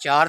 4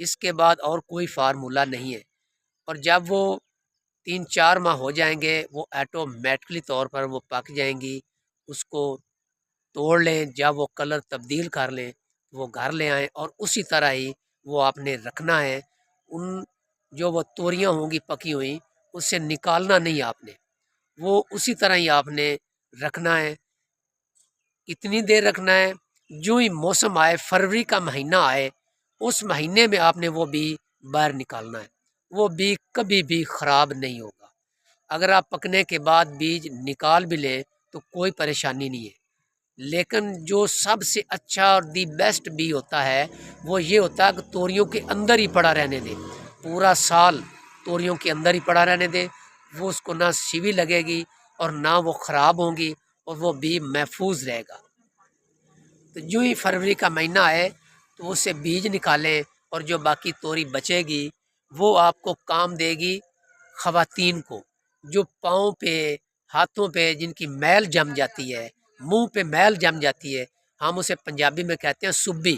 اس کے بعد اور کوئی فارمولہ نہیں ہے۔ اور جب وہ 3-4 ماہ ہو جائیں گے وہ ایٹومیٹکلی طور پر وہ پک جائیں گی، اس کو توڑ لیں، جب وہ کلر تبدیل کر لیں وہ گھر لے آئیں، اور اسی طرح ہی وہ آپ نے رکھنا ہے۔ ان جو وہ توریاں ہوں گی پکی ہوئی اس سے نکالنا نہیں آپ نے، وہ اسی طرح ہی آپ نے رکھنا ہے۔ کتنی دیر رکھنا ہے؟ جو ہی موسم آئے، فروری کا مہینہ آئے، اس مہینے میں آپ نے وہ بی باہر نکالنا ہے۔ وہ بی کبھی بھی خراب نہیں ہوگا۔ اگر آپ پکنے کے بعد بیج نکال بھی لیں تو کوئی پریشانی نہیں ہے، لیکن جو سب سے اچھا اور دی بیسٹ بی ہوتا ہے وہ یہ ہوتا ہے کہ توریوں کے اندر ہی پڑا رہنے دیں، پورا سال توریوں کے اندر ہی پڑا رہنے دیں۔ وہ اس کو نہ سیوی لگے گی اور نہ وہ خراب ہوں گی، اور وہ بی محفوظ رہے گا۔ تو جو ہی فروری کا مہینہ آئے تو اس سے بیج نکالیں، اور جو باقی توری بچے گی وہ آپ کو کام دے گی خواتین کو، جو پاؤں پہ ہاتھوں پہ جن کی میل جم جاتی ہے، منہ پہ میل جم جاتی ہے، ہم اسے پنجابی میں کہتے ہیں سبی،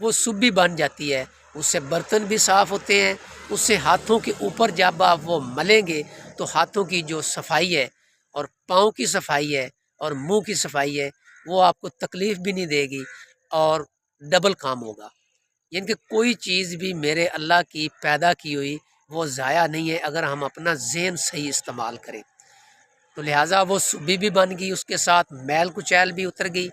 وہ سبی بن جاتی ہے، اس سے برتن بھی صاف ہوتے ہیں۔ اس سے ہاتھوں کے اوپر جب آپ وہ ملیں گے تو ہاتھوں کی جو صفائی ہے اور پاؤں کی صفائی ہے اور منہ کی صفائی ہے وہ آپ کو تکلیف بھی نہیں دے گی، اور ڈبل کام ہوگا۔ یعنی کہ کوئی چیز بھی میرے اللہ کی پیدا کی ہوئی وہ ضائع نہیں ہے اگر ہم اپنا ذہن صحیح استعمال کریں۔ تو لہٰذا وہ سبی بھی بن گئی، اس کے ساتھ میل کچیل بھی اتر گئی،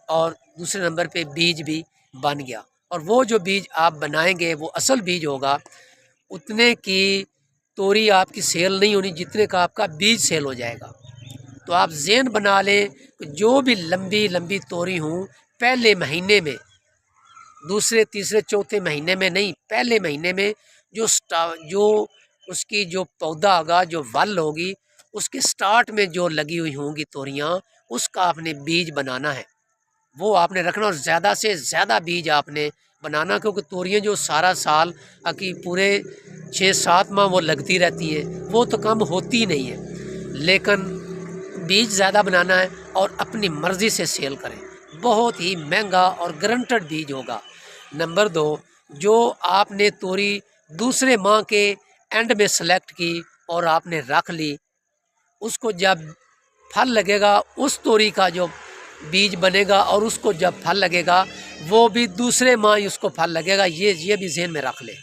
اور دوسرے نمبر پہ بیج بھی بن گیا۔ اور وہ جو بیج آپ بنائیں گے وہ اصل بیج ہوگا، اتنے کی توری آپ کی سیل نہیں ہونی جتنے کا آپ کا بیج سیل ہو جائے گا۔ تو آپ ذہن بنا لیں کہ جو بھی لمبی لمبی توری ہوں پہلے مہینے میں، دوسرے تیسرے چوتھے مہینے میں نہیں، پہلے مہینے میں جو اس کی جو پودا ہوگا، جو ول ہوگی، اس کے سٹارٹ میں جو لگی ہوئی ہوں گی توریاں، اس کا آپ نے بیج بنانا ہے، وہ آپ نے رکھنا، اور زیادہ سے زیادہ بیج آپ نے بنانا، کیونکہ توریاں جو سارا سال کی پورے 6-7 ماہ وہ لگتی رہتی ہیں، وہ تو کم ہوتی نہیں ہے، لیکن بیج زیادہ بنانا ہے اور اپنی مرضی سے سیل کریں۔ بہت ہی مہنگا اور گرنٹڈ بیج ہوگا۔ نمبر 2، جو آپ نے توری دوسرے ماہ کے اینڈ میں سلیکٹ کی اور آپ نے رکھ لی، اس کو جب پھل لگے گا اس توری کا جو بیج بنے گا، اور اس کو جب پھل لگے گا وہ بھی دوسرے ماہ ہی اس کو پھل لگے گا، یہ بھی ذہن میں رکھ لیں۔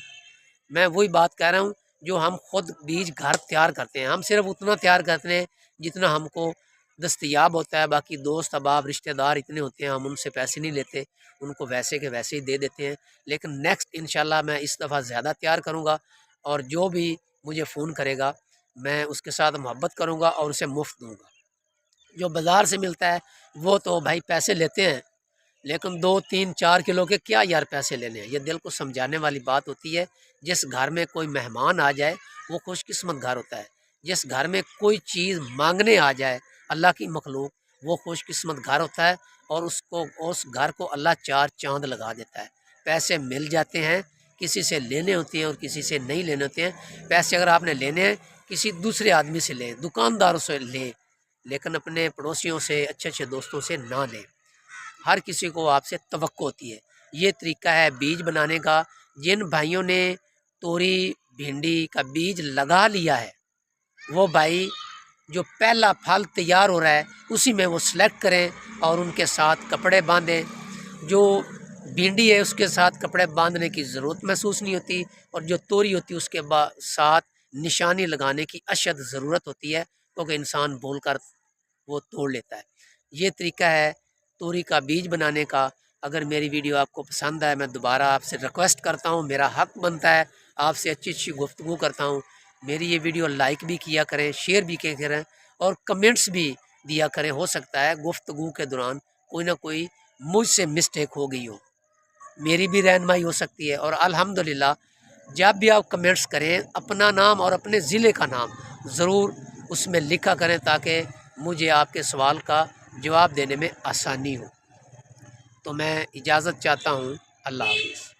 میں وہی بات کہہ رہا ہوں جو ہم خود بیج گھر تیار کرتے ہیں، ہم صرف اتنا تیار کرتے ہیں جتنا ہم کو دستیاب ہوتا ہے، باقی دوست احباب رشتہ دار اتنے ہوتے ہیں ہم ان سے پیسے نہیں لیتے، ان کو ویسے کے ویسے ہی دے دیتے ہیں۔ لیکن نیکسٹ انشاءاللہ میں اس دفعہ زیادہ تیار کروں گا، اور جو بھی مجھے فون کرے گا میں اس کے ساتھ محبت کروں گا اور اسے مفت دوں گا۔ جو بازار سے ملتا ہے وہ تو بھائی پیسے لیتے ہیں، لیکن 2-3-4 کلو کے کیا یار پیسے لینے ہیں، یہ دل کو سمجھانے والی بات ہوتی ہے۔ جس گھر میں کوئی مہمان آ جائے وہ خوش قسمت گھر ہوتا ہے، جس گھر میں کوئی چیز مانگنے آ جائے اللہ کی مخلوق وہ خوش قسمت گھر ہوتا ہے، اور اس گھر کو اللہ 4 چاند لگا دیتا ہے۔ پیسے مل جاتے ہیں، کسی سے لینے ہوتے ہیں اور کسی سے نہیں لینے ہوتے ہیں۔ پیسے اگر آپ نے لینے ہیں کسی دوسرے آدمی سے لیں، دکانداروں سے لیں، لیکن اپنے پڑوسیوں سے، اچھے اچھے دوستوں سے نہ لیں۔ ہر کسی کو آپ سے توقع ہوتی ہے۔ یہ طریقہ ہے بیج بنانے کا۔ جن بھائیوں نے توری بھنڈی کا بیج لگا لیا ہے وہ بھائی جو پہلا پھل تیار ہو رہا ہے اسی میں وہ سلیکٹ کریں اور ان کے ساتھ کپڑے باندھیں۔ جو بھنڈی ہے اس کے ساتھ کپڑے باندھنے کی ضرورت محسوس نہیں ہوتی، اور جو توری ہوتی ہے اس کے ساتھ نشانی لگانے کی اشد ضرورت ہوتی ہے، کیونکہ انسان بول کر وہ توڑ لیتا ہے۔ یہ طریقہ ہے توری کا بیج بنانے کا۔ اگر میری ویڈیو آپ کو پسند آئے میں دوبارہ آپ سے ریکویسٹ کرتا ہوں، میرا حق بنتا ہے آپ سے اچھی اچھی گفتگو کرتا ہوں، میری یہ ویڈیو لائک بھی کیا کریں، شیئر بھی کیا کریں، اور کمنٹس بھی دیا کریں۔ ہو سکتا ہے گفتگو کے دوران کوئی نہ کوئی مجھ سے مسٹیک ہو گئی ہو، میری بھی رہنمائی ہو سکتی ہے۔ اور الحمدللہ جب بھی آپ کمنٹس کریں اپنا نام اور اپنے ضلع کا نام ضرور اس میں لکھا کریں تاکہ مجھے آپ کے سوال کا جواب دینے میں آسانی ہو۔ تو میں اجازت چاہتا ہوں، اللہ حافظ۔